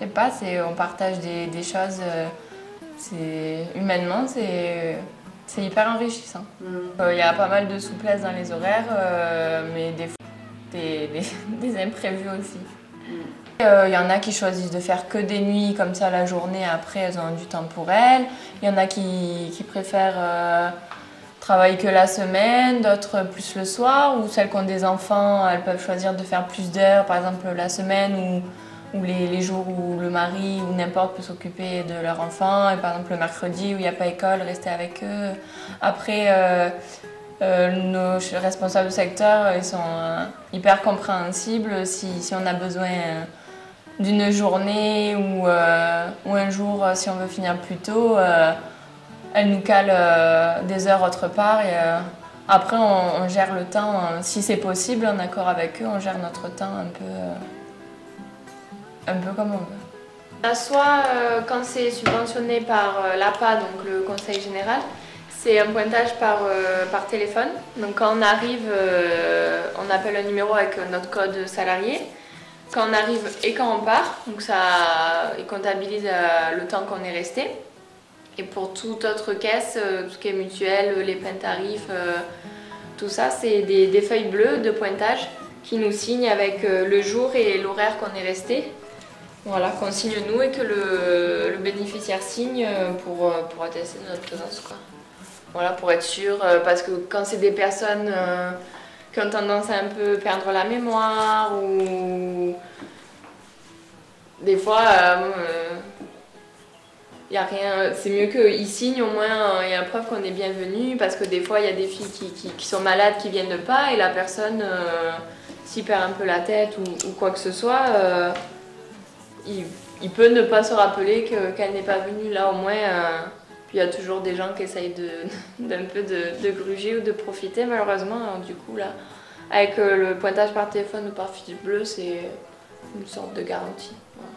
sais pas, on partage des choses, humainement, c'est hyper enrichissant. Il y a pas mal de souplesse dans les horaires, mais des fois, des imprévus aussi. Il y en a qui choisissent de faire que des nuits comme ça la journée, après elles ont du temps pour elles. Il y en a qui préfèrent travailler que la semaine, d'autres plus le soir, ou celles qui ont des enfants, elles peuvent choisir de faire plus d'heures, par exemple la semaine ou les jours où le mari ou n'importe peut s'occuper de leur enfant, et par exemple le mercredi où il n'y a pas école, rester avec eux. Après, nos responsables de secteur, ils sont hyper compréhensibles si on a besoin d'une journée ou un jour si on veut finir plus tôt. Elles nous calent des heures autre part et après on gère le temps, si c'est possible, en accord avec eux, on gère notre temps un peu comme on veut. Soit quand c'est subventionné par l'APA, donc le Conseil général, c'est un pointage par téléphone. Donc quand on arrive, on appelle un numéro avec notre code salarié. Quand on arrive et quand on part, donc il comptabilise le temps qu'on est resté. Et pour toute autre caisse, tout ce qui est mutuel, les points tarifs, tout ça, c'est des feuilles bleues de pointage qui nous signent avec le jour et l'horaire qu'on est resté. Voilà, qu'on signe nous et que le bénéficiaire signe pour attester de notre présence, quoi. Voilà, pour être sûr, parce que quand c'est des personnes qui ont tendance à un peu perdre la mémoire ou des fois, y a rien, c'est mieux qu'ils signent, au moins il y a preuve qu'on est bienvenu, parce que des fois il y a des filles qui sont malades, qui viennent pas, et la personne s'y perd un peu la tête ou quoi que ce soit, il peut ne pas se rappeler qu'elle n'est pas venue. Là au moins, puis il y a toujours des gens qui essayent d'un peu de gruger ou de profiter, malheureusement. Alors, du coup là, avec le pointage par téléphone ou par fiche bleue, c'est une sorte de garantie. Voilà.